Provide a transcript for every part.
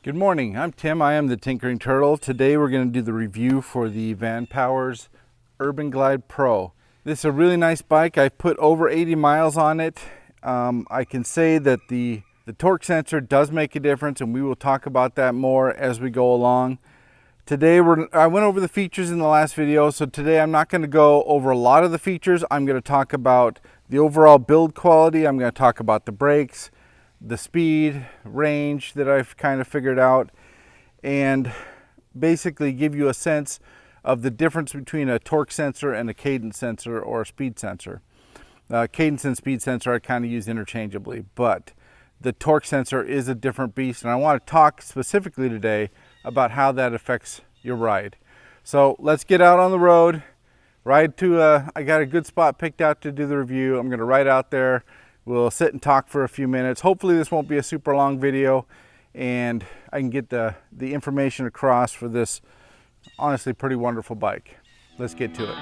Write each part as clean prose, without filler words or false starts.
Good morning, I'm Tim. I am the Tinkering Turtle. Today we're going to do the review for the Vanpowers UrbanGlide Pro. This is a really nice bike. I put over 80 miles on it. I can say that the torque sensor does make a difference, and we will talk about that more as we go along. Today I went over the features in the last video, so today I'm not going to go over a lot of the features. I'm going to talk about the overall build quality. I'm going to talk about the brakes, the speed, range that I've kind of figured out, and basically give you a sense of the difference between a torque sensor and a cadence sensor or a speed sensor. Cadence and speed sensor I kind of use interchangeably, but the torque sensor is a different beast, and I want to talk specifically today about how that affects your ride. So let's get out on the road, ride to I got a good spot picked out to do the review. I'm going to ride out there. We'll sit and talk for a few minutes. Hopefully this won't be a super long video, and I can get the information across for this honestly pretty wonderful bike. Let's get to it.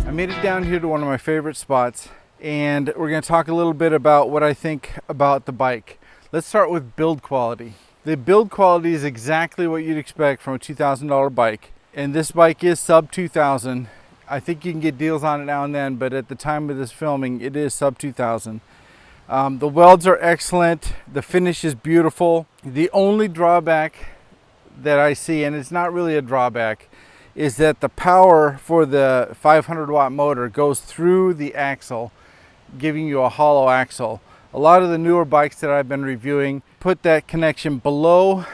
I made it down here to one of my favorite spots, and we're going to talk a little bit about what I think about the bike. Let's start with build quality. The build quality is exactly what you'd expect from a $2,000 bike. And this bike is sub $2,000. I think you can get deals on it now and then, but at the time of this filming, it is sub $2,000. The welds are excellent. The finish is beautiful. The only drawback that I see, and it's not really a drawback, is that the power for the 500 watt motor goes through the axle, giving you a hollow axle. A lot of the newer bikes that I've been reviewing put that connection below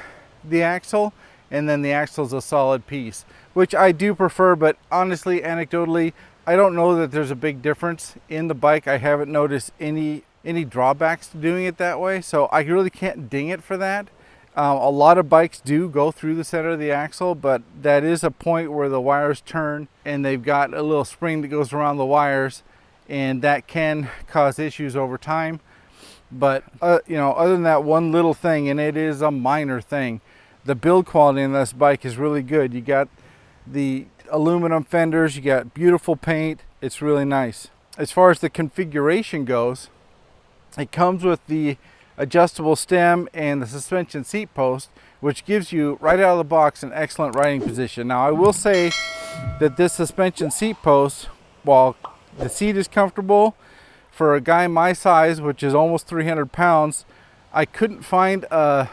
the axle, and then the axle is a solid piece, which I do prefer, but honestly, anecdotally, I don't know that there's a big difference in the bike. I haven't noticed any drawbacks to doing it that way, so I really can't ding it for that. A lot of bikes do go through the center of the axle, but that is a point where the wires turn, and they've got a little spring that goes around the wires, and that can cause issues over time. But you know, other than that one little thing, and it is a minor thing, the build quality in this bike is really good. You got the aluminum fenders, you got beautiful paint. It's really nice. As far as the configuration goes, it comes with the adjustable stem and the suspension seat post, which gives you right out of the box an excellent riding position. Now I will say that this suspension seat post, while the seat is comfortable, for a guy my size, which is almost 300 pounds, I couldn't find an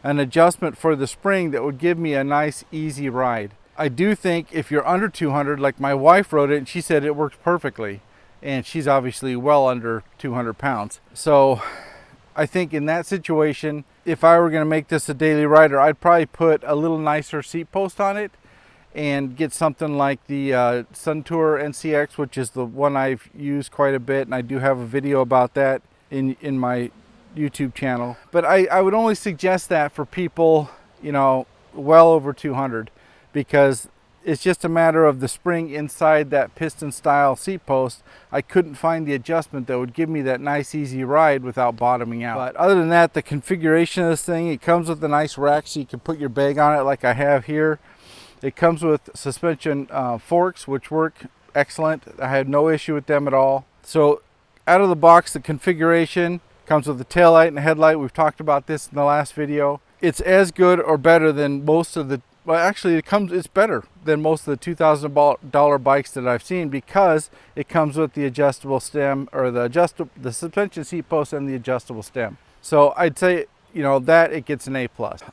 adjustment for the spring that would give me a nice, easy ride. I do think if you're under 200, like my wife rode it, and she said it works perfectly, and she's obviously well under 200 pounds. So I think in that situation, if I were going to make this a daily rider, I'd probably put a little nicer seat post on it and get something like the Suntour NCX, which is the one I've used quite a bit, and I do have a video about that in my YouTube channel. But I would only suggest that for people, you know, well over 200, because it's just a matter of the spring inside that piston style seat post. I couldn't find the adjustment that would give me that nice easy ride without bottoming out. But other than that, the configuration of this thing, it comes with a nice rack so you can put your bag on it like I have here. It comes with suspension forks, which work excellent. I had no issue with them at all. So out of the box, the configuration comes with the tail light and the headlight. We've talked about this in the last video. It's as good or better than most of the, well, actually it's better than most of the $2,000 bikes that I've seen, because it comes with the adjustable stem, or the suspension seat post and the adjustable stem. So I'd say, you know, that it gets an A+.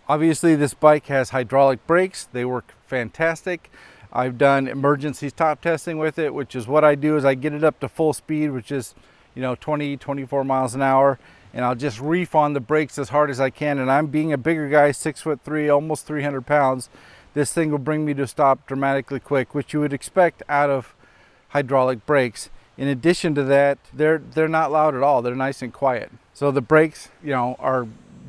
Obviously this bike has hydraulic brakes. They work fantastic. I've done emergency stop testing with it, which is what I do is I get it up to full speed, which is, you know, 24 miles an hour, and I'll just reef on the brakes as hard as I can. And I'm being a bigger guy, 6'3", almost 300 pounds. This thing will bring me to a stop dramatically quick, which you would expect out of hydraulic brakes. In addition to that, they're not loud at all. They're nice and quiet. So the brakes, you know, are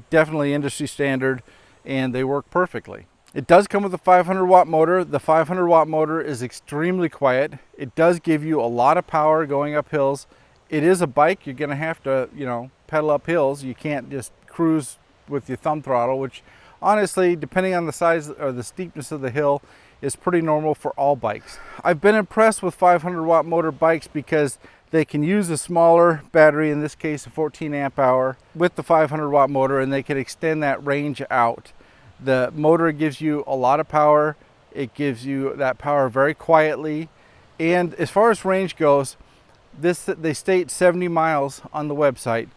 definitely industry standard, and they work perfectly. It does come with a 500 watt motor. The 500 watt motor is extremely quiet. It does give you a lot of power going up hills. It is a bike. You're going to have to, you know, pedal up hills. You can't just cruise with your thumb throttle, which honestly, depending on the size or the steepness of the hill, is pretty normal for all bikes. I've been impressed with 500 watt motor bikes because they can use a smaller battery, in this case a 14 amp hour, with the 500 watt motor, and they can extend that range out. The motor gives you a lot of power. It gives you that power very quietly. And as far as range goes, they state 70 miles on the website.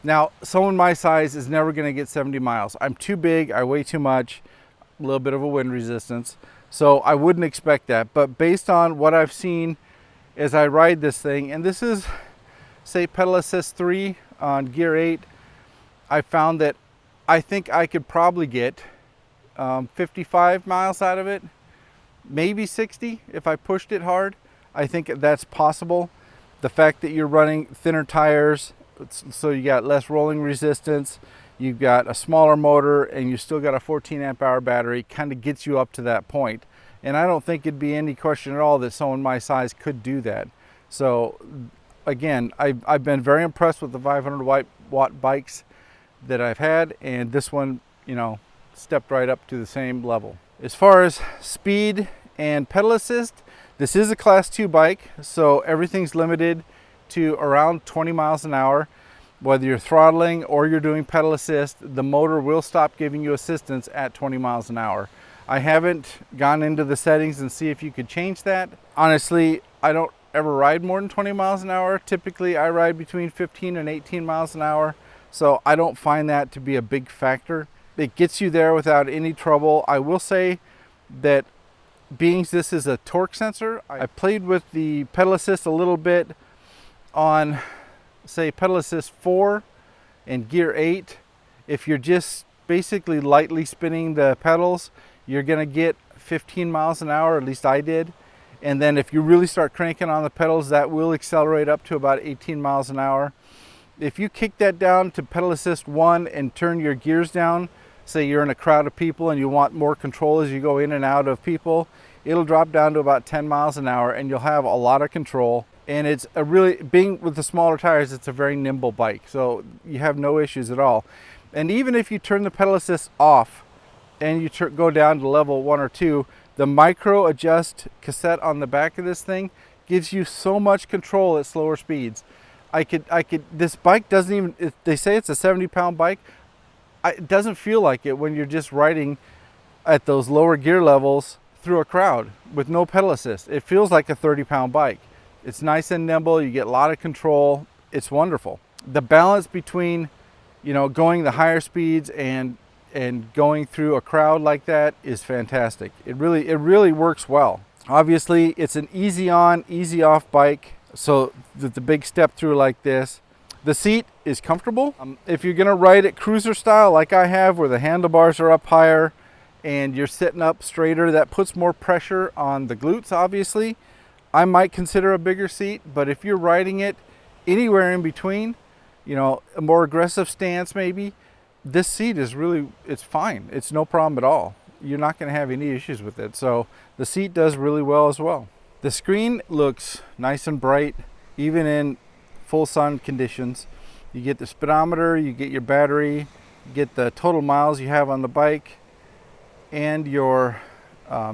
Now, someone my size is never going to get 70 miles. I'm too big, I weigh too much, a little bit of a wind resistance, so I wouldn't expect that. But based on what I've seen as I ride this thing, and this is, say, pedal assist 3 on gear 8, I found that I think I could probably get 55 miles out of it, maybe 60 if I pushed it hard. I think that's possible. The fact that you're running thinner tires, so you got less rolling resistance, you've got a smaller motor, and you still got a 14 amp hour battery, kind of gets you up to that point. And I don't think it'd be any question at all that someone my size could do that. So again, I've been very impressed with the 500 watt bikes that I've had, and this one, you know, stepped right up to the same level. As far as speed and pedal assist, this is a class 2 bike, so everything's limited to around 20 miles an hour. Whether you're throttling or you're doing pedal assist, the motor will stop giving you assistance at 20 miles an hour. I haven't gone into the settings and see if you could change that. Honestly, I don't ever ride more than 20 miles an hour. Typically, I ride between 15 and 18 miles an hour, so I don't find that to be a big factor. It gets you there without any trouble. I will say that being this is a torque sensor, I played with the pedal assist a little bit on, say, pedal assist 4 and gear 8. If you're just basically lightly spinning the pedals, you're going to get 15 miles an hour, at least I did. And then if you really start cranking on the pedals, that will accelerate up to about 18 miles an hour. If you kick that down to pedal assist 1 and turn your gears down, say you're in a crowd of people and you want more control as you go in and out of people, it'll drop down to about 10 miles an hour and you'll have a lot of control. And it's a really, being with the smaller tires, it's a very nimble bike, so you have no issues at all. And even if you turn the pedal assist off and you go down to level 1 or 2, the micro adjust cassette on the back of this thing gives you so much control at slower speeds. This bike doesn't even, they say it's a 70-pound bike. It doesn't feel like it when you're just riding at those lower gear levels through a crowd with no pedal assist. It feels like a 30-pound bike. It's nice and nimble, you get a lot of control, it's wonderful. The balance between, you know, going the higher speeds and going through a crowd like that is fantastic. It really works well. Obviously, it's an easy on, easy off bike, so the big step through like this. The seat is comfortable. If you're gonna ride it cruiser style like I have, where the handlebars are up higher and you're sitting up straighter, that puts more pressure on the glutes, obviously. I might consider a bigger seat, but if you're riding it anywhere in between, you know, a more aggressive stance maybe, this seat is really, it's fine. It's no problem at all. You're not gonna have any issues with it. So the seat does really well as well. The screen looks nice and bright, even in full sun conditions. You get the speedometer, you get your battery, you get the total miles you have on the bike, and your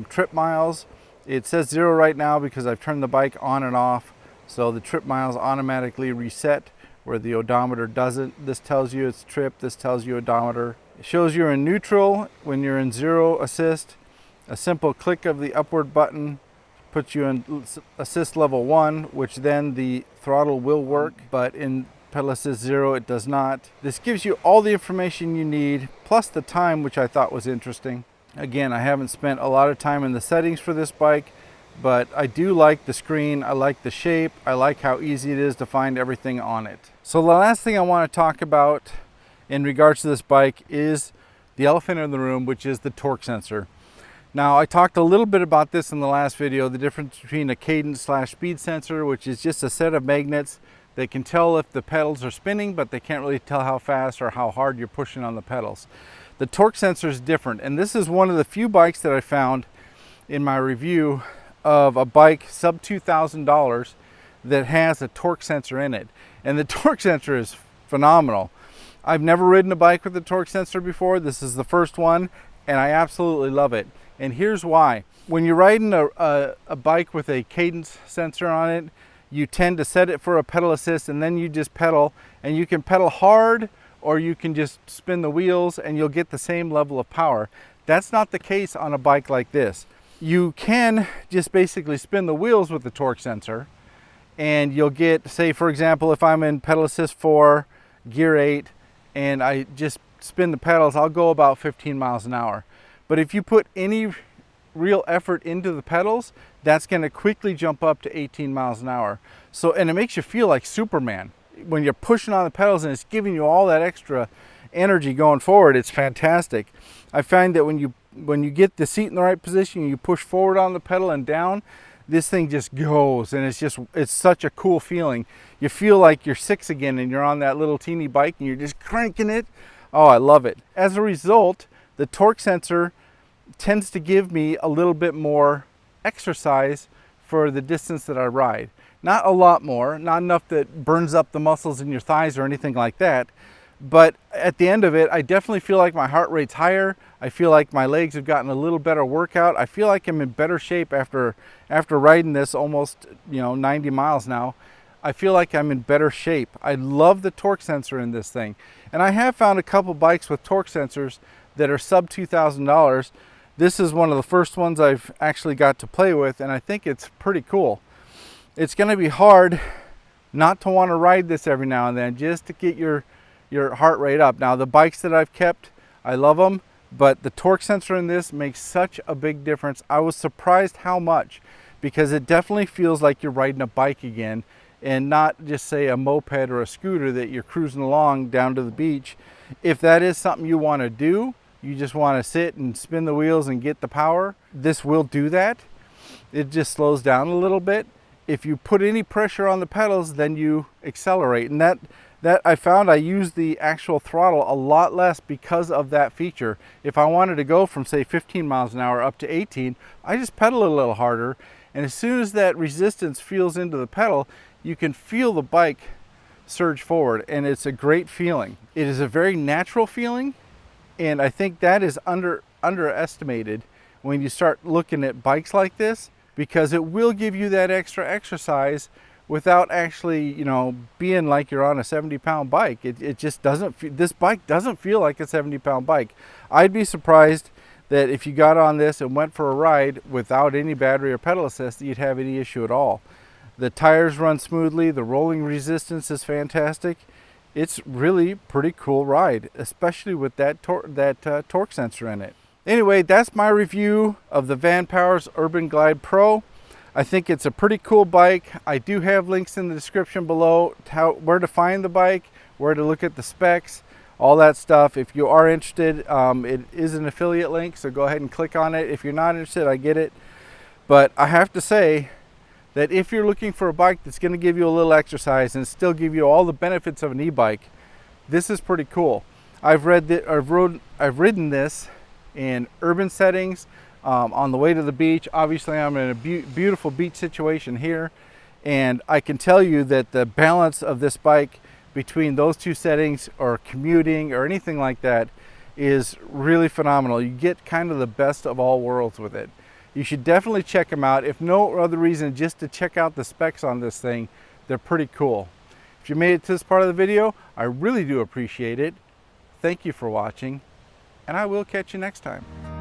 trip miles. It says 0 right now because I've turned the bike on and off, so the trip miles automatically reset where the odometer doesn't. This tells you it's trip, this tells you odometer. It shows you're in neutral when you're in 0 assist. A simple click of the upward button puts you in assist level 1, which then the throttle will work, but in pedal assist 0 it does not. This gives you all the information you need, plus the time, which I thought was interesting. Again, I haven't spent a lot of time in the settings for this bike, but I do like the screen, I like the shape, I like how easy it is to find everything on it. So the last thing I want to talk about in regards to this bike is the elephant in the room, which is the torque sensor. Now, I talked a little bit about this in the last video, the difference between a cadence/speed sensor, which is just a set of magnets that can tell if the pedals are spinning, but they can't really tell how fast or how hard you're pushing on the pedals. The torque sensor is different, and this is one of the few bikes that I found in my review of a bike sub $2,000 that has a torque sensor in it. And the torque sensor is phenomenal. I've never ridden a bike with a torque sensor before. This is the first one, and I absolutely love it. And here's why. When you're riding a bike with a cadence sensor on it, you tend to set it for a pedal assist and then you just pedal, and you can pedal hard or you can just spin the wheels and you'll get the same level of power. That's not the case on a bike like this. You can just basically spin the wheels with the torque sensor and you'll get, say for example, if I'm in pedal assist 4, gear 8, and I just spin the pedals, I'll go about 15 miles an hour. But if you put any real effort into the pedals, that's going to quickly jump up to 18 miles an hour. So, and it makes you feel like Superman when you're pushing on the pedals and it's giving you all that extra energy going forward. It's fantastic. I find that when you get the seat in the right position, you push forward on the pedal and down, this thing just goes, and it's such a cool feeling. You feel like you're 6 again and you're on that little teeny bike and you're just cranking it. Oh, I love it. As a result, the torque sensor tends to give me a little bit more exercise for the distance that I ride. Not a lot more, not enough that burns up the muscles in your thighs or anything like that, but at the end of it, I definitely feel like my heart rate's higher. I feel like my legs have gotten a little better workout. I feel like I'm in better shape after riding this almost 90 miles now. I feel like I'm in better shape. I love the torque sensor in this thing. And I have found a couple bikes with torque sensors that are sub $2,000. This is one of the first ones I've actually got to play with, and I think it's pretty cool. It's going to be hard not to want to ride this every now and then just to get your heart rate up. Now the bikes that I've kept, I love them, but the torque sensor in this makes such a big difference. I was surprised how much, because it definitely feels like you're riding a bike again and not just say a moped or a scooter that you're cruising along down to the beach. If that is something you want to do, you just want to sit and spin the wheels and get the power, this will do that. It just slows down a little bit. If you put any pressure on the pedals, then you accelerate. And that I found I use the actual throttle a lot less because of that feature. If I wanted to go from say 15 miles an hour up to 18, I just pedal a little harder. And as soon as that resistance feels into the pedal, you can feel the bike surge forward, and it's a great feeling. It is a very natural feeling, and I think that is underestimated when you start looking at bikes like this, because it will give you that extra exercise without actually, being like you're on a 70-pound bike. It just doesn't, this bike doesn't feel like a 70-pound bike. I'd be surprised that if you got on this and went for a ride without any battery or pedal assist, you'd have any issue at all. The tires run smoothly, the rolling resistance is fantastic. It's really pretty cool ride, especially with that torque sensor in it. Anyway, that's my review of the Vanpowers UrbanGlide Pro. I think it's a pretty cool bike. I do have links in the description below where to find the bike, where to look at the specs, all that stuff. If you are interested, it is an affiliate link, so go ahead and click on it. If you're not interested, I get it. But I have to say that if you're looking for a bike that's going to give you a little exercise and still give you all the benefits of an e-bike, this is pretty cool. I've ridden this in urban settings, on the way to the beach. Obviously, I'm in a beautiful beach situation here, and I can tell you that the balance of this bike between those two settings, or commuting or anything like that, is really phenomenal. You get kind of the best of all worlds with it. You should definitely check them out. If no other reason, just to check out the specs on this thing. They're pretty cool. If you made it to this part of the video, I really do appreciate it. Thank you for watching, and I will catch you next time.